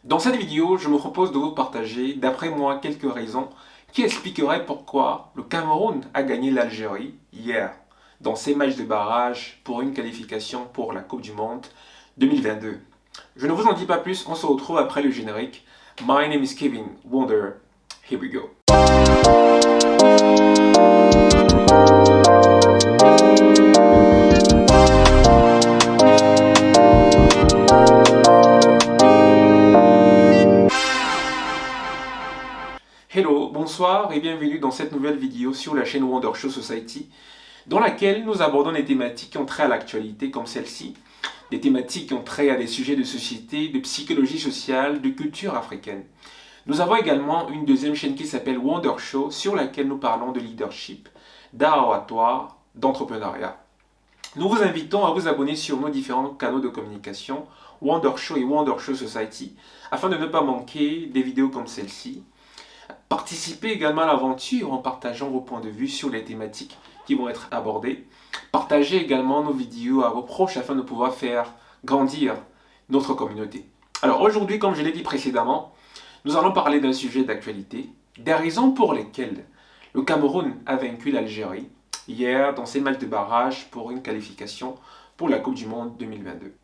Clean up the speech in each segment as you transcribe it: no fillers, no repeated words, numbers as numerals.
Dans cette vidéo, je me propose de vous partager, d'après moi, quelques raisons qui expliqueraient pourquoi le Cameroun a gagné l'Algérie hier dans ses matchs de barrage pour une qualification pour la Coupe du Monde 2022. Je ne vous en dis pas plus, on se retrouve après le générique. My name is Kevin Wonder. Here we go. Hello, bonsoir et bienvenue dans cette nouvelle vidéo sur la chaîne Wonder Show Society, dans laquelle nous abordons des thématiques qui ont trait à l'actualité comme celle-ci, des thématiques qui ont trait à des sujets de société, de psychologie sociale, de culture africaine. Nous avons également une deuxième chaîne qui s'appelle Wonder Show, sur laquelle nous parlons de leadership, d'art oratoire, d'entrepreneuriat. Nous vous invitons à vous abonner sur nos différents canaux de communication, Wonder Show et Wonder Show Society, afin de ne pas manquer des vidéos comme celle-ci. Participez également à l'aventure en partageant vos points de vue sur les thématiques qui vont être abordées. Partagez également nos vidéos à vos proches afin de pouvoir faire grandir notre communauté. Alors aujourd'hui, comme je l'ai dit précédemment, nous allons parler d'un sujet d'actualité, des raisons pour lesquelles le Cameroun a vaincu l'Algérie hier dans ses matchs de barrage pour une qualification pour la Coupe du Monde 2022.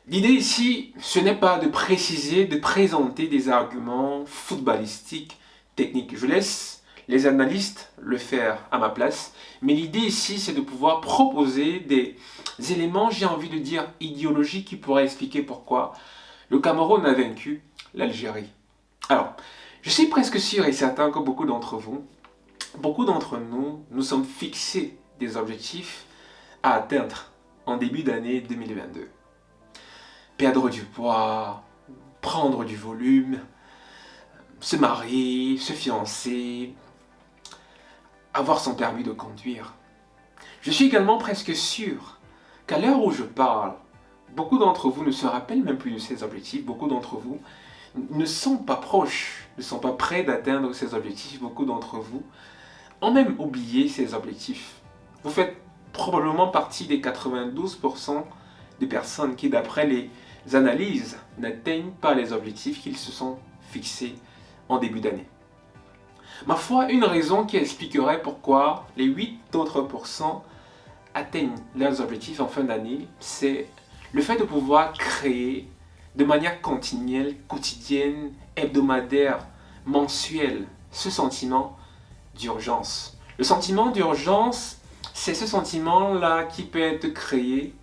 L'idée ici, ce n'est pas de préciser, de présenter des arguments footballistiques, techniques. Je laisse les analystes le faire à ma place. Mais l'idée ici, c'est de pouvoir proposer des éléments, j'ai envie de dire, idéologiques qui pourraient expliquer pourquoi le Cameroun a vaincu l'Algérie. Alors, je suis presque sûr et certain que beaucoup d'entre nous, nous sommes fixés des objectifs à atteindre en début d'année 2022. Perdre du poids, prendre du volume, se marier, se fiancer, avoir son permis de conduire. Je suis également presque sûr qu'à l'heure où je parle, beaucoup d'entre vous ne se rappellent même plus de ces objectifs. Beaucoup d'entre vous ne sont pas proches, ne sont pas prêts d'atteindre ces objectifs. Beaucoup d'entre vous ont même oublié ces objectifs. Vous faites probablement partie des 92% des personnes qui, d'après les analyses, n'atteignent pas les objectifs qu'ils se sont fixés en début d'année. Ma foi, une raison qui expliquerait pourquoi les 8 autres pourcents atteignent leurs objectifs en fin d'année, c'est le fait de pouvoir créer de manière continuelle, quotidienne, hebdomadaire, mensuelle, ce sentiment d'urgence. Le sentiment d'urgence, c'est ce sentiment-là qui peut être créé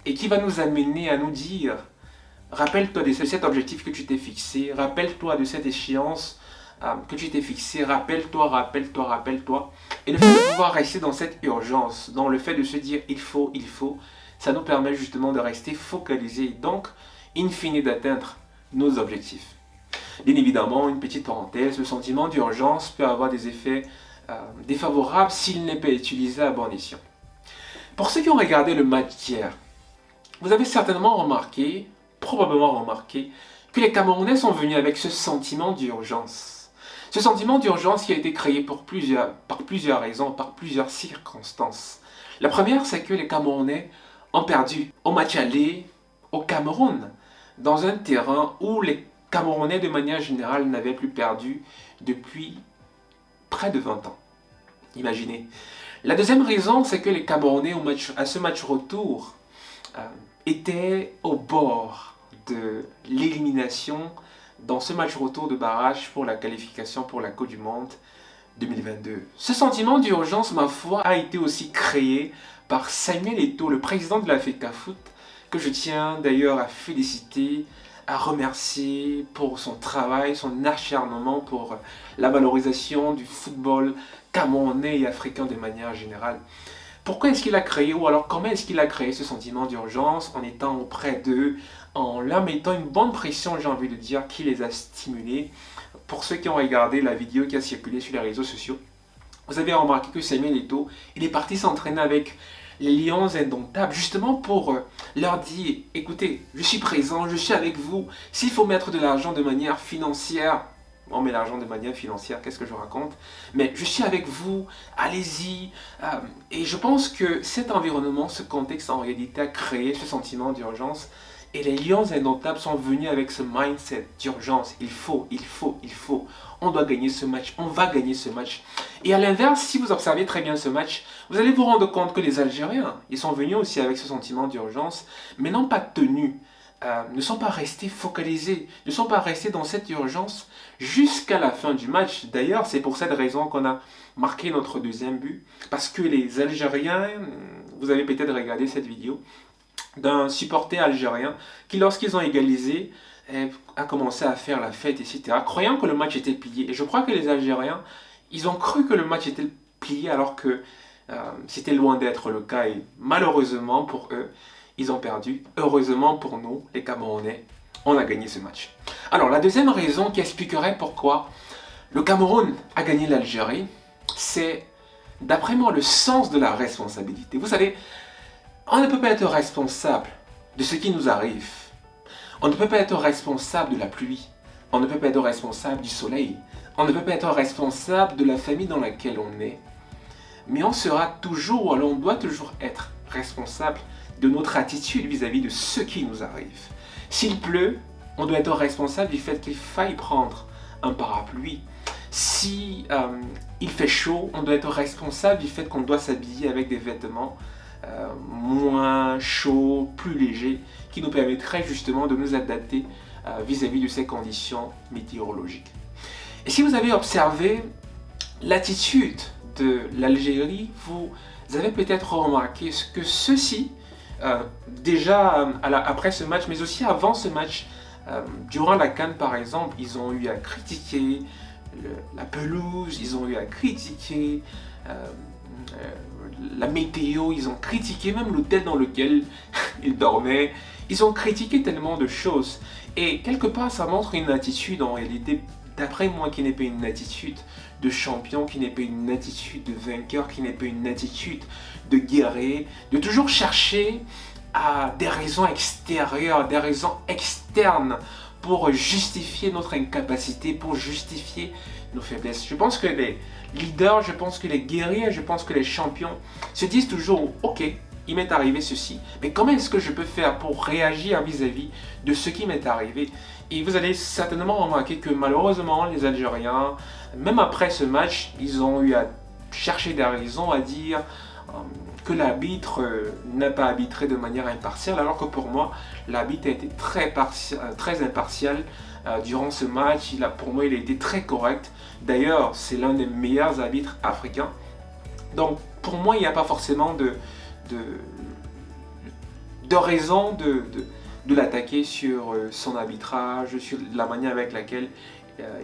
et qui va nous amener à nous dire: rappelle-toi de cet objectif que tu t'es fixé, rappelle-toi de cette échéance que tu t'es fixé, rappelle-toi. Et le fait de pouvoir rester dans cette urgence, dans le fait de se dire il faut, ça nous permet justement de rester focalisé, donc in fine d'atteindre nos objectifs. Bien évidemment, une petite parenthèse, le sentiment d'urgence peut avoir des effets défavorables s'il n'est pas utilisé à bon escient. Pour ceux qui ont regardé le match d'hier, vous avez certainement remarqué, probablement remarqué, que les Camerounais sont venus avec ce sentiment d'urgence. Ce sentiment d'urgence qui a été créé par plusieurs raisons, par plusieurs circonstances. La première, c'est que les Camerounais ont perdu au match aller au Cameroun, dans un terrain où les Camerounais de manière générale n'avaient plus perdu depuis près de 20 ans. Imaginez. La deuxième raison, c'est que les Camerounais à ce match retour étaient au bord de l'élimination dans ce match retour de barrage pour la qualification pour la Coupe du Monde 2022. Ce sentiment d'urgence, ma foi, a été aussi créé par Samuel Eto'o, le président de la FECAFOOT, que je tiens d'ailleurs à féliciter, à remercier pour son travail, son acharnement pour la valorisation du football camerounais et africain de manière générale. Pourquoi est-ce qu'il a créé, ou alors comment est-ce qu'il a créé ce sentiment d'urgence en étant auprès d'eux, en leur mettant une bonne pression, j'ai envie de dire, qui les a stimulés. Pour ceux qui ont regardé la vidéo qui a circulé sur les réseaux sociaux, vous avez remarqué que Samuel Eto'o, il est parti s'entraîner avec les Lions indomptables, justement pour leur dire, écoutez, je suis présent, je suis avec vous, s'il faut mettre de l'argent de manière financière, on met l'argent de manière financière, qu'est-ce que je raconte? Mais je suis avec vous, allez-y. Et je pense que cet environnement, ce contexte en réalité a créé ce sentiment d'urgence Et les Lions indomptables sont venus avec ce mindset d'urgence. Il faut. On doit gagner ce match. On va gagner ce match. Et à l'inverse, si vous observez très bien ce match, vous allez vous rendre compte que les Algériens, ils sont venus aussi avec ce sentiment d'urgence, mais n'ont pas tenu, ne sont pas restés focalisés, ne sont pas restés dans cette urgence jusqu'à la fin du match. D'ailleurs, c'est pour cette raison qu'on a marqué notre deuxième but, parce que les Algériens, vous avez peut-être regardé cette vidéo, d'un supporter algérien qui, lorsqu'ils ont égalisé, a commencé à faire la fête, etc., croyant que le match était plié. Et je crois que les Algériens, ils ont cru que le match était plié alors que c'était loin d'être le cas. Et malheureusement pour eux, ils ont perdu. Heureusement pour nous, les Camerounais, on a gagné ce match. Alors, la deuxième raison qui expliquerait pourquoi le Cameroun a gagné l'Algérie, c'est, d'après moi, le sens de la responsabilité. Vous savez, on ne peut pas être responsable de ce qui nous arrive. On ne peut pas être responsable de la pluie. On ne peut pas être responsable du soleil. On ne peut pas être responsable de la famille dans laquelle on est. Mais on sera toujours, ou alors on doit toujours être responsable de notre attitude vis-à-vis de ce qui nous arrive. S'il pleut, on doit être responsable du fait qu'il faille prendre un parapluie. Si il fait chaud, on doit être responsable du fait qu'on doit s'habiller avec des vêtements moins chauds, plus légers, qui nous permettraient justement de nous adapter vis-à-vis de ces conditions météorologiques. Et si vous avez observé l'attitude de l'Algérie, vous avez peut-être remarqué que ceux-ci, déjà après ce match, mais aussi avant ce match, durant la CAN par exemple, ils ont eu à critiquer la pelouse, ils ont eu à critiquer la météo, ils ont critiqué même l'hôtel dans lequel ils dormaient, ils ont critiqué tellement de choses. Et quelque part, ça montre une attitude en réalité, d'après moi, qui n'est pas une attitude de champion, qui n'est pas une attitude de vainqueur, qui n'est pas une attitude de guerrier, de toujours chercher à des raisons extérieures, des raisons externes pour justifier notre incapacité, pour justifier nos faiblesses. Je pense que les leaders, je pense que les guerriers, je pense que les champions se disent toujours « Ok, il m'est arrivé ceci, mais comment est-ce que je peux faire pour réagir vis-à-vis de ce qui m'est arrivé ?» Et vous allez certainement remarquer que malheureusement, les Algériens, même après ce match, ils ont eu à chercher des raisons à dire que l'arbitre n'a pas arbitré de manière impartiale, alors que pour moi, l'arbitre a été très impartial durant ce match. Pour moi, il a été très correct. D'ailleurs, c'est l'un des meilleurs arbitres africains. Donc, pour moi, il n'y a pas forcément de raison de l'attaquer sur son arbitrage, sur la manière avec laquelle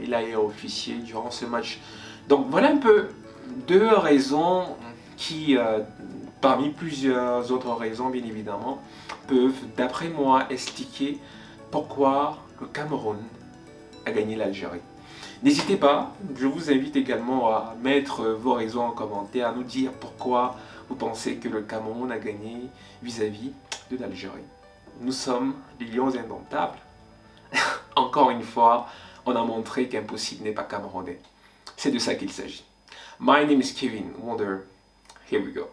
il a officié durant ce match. Donc, voilà un peu deux raisons qui, parmi plusieurs autres raisons bien évidemment, peuvent, d'après moi, expliquer pourquoi le Cameroun a gagné l'Algérie. N'hésitez pas, je vous invite également à mettre vos raisons en commentaire, à nous dire pourquoi vous pensez que le Cameroun a gagné vis-à-vis de l'Algérie. Nous sommes les Lions indomptables. Encore une fois, on a montré qu'impossible n'est pas camerounais. C'est de ça qu'il s'agit. My name is Kevin Wonder. Here we go.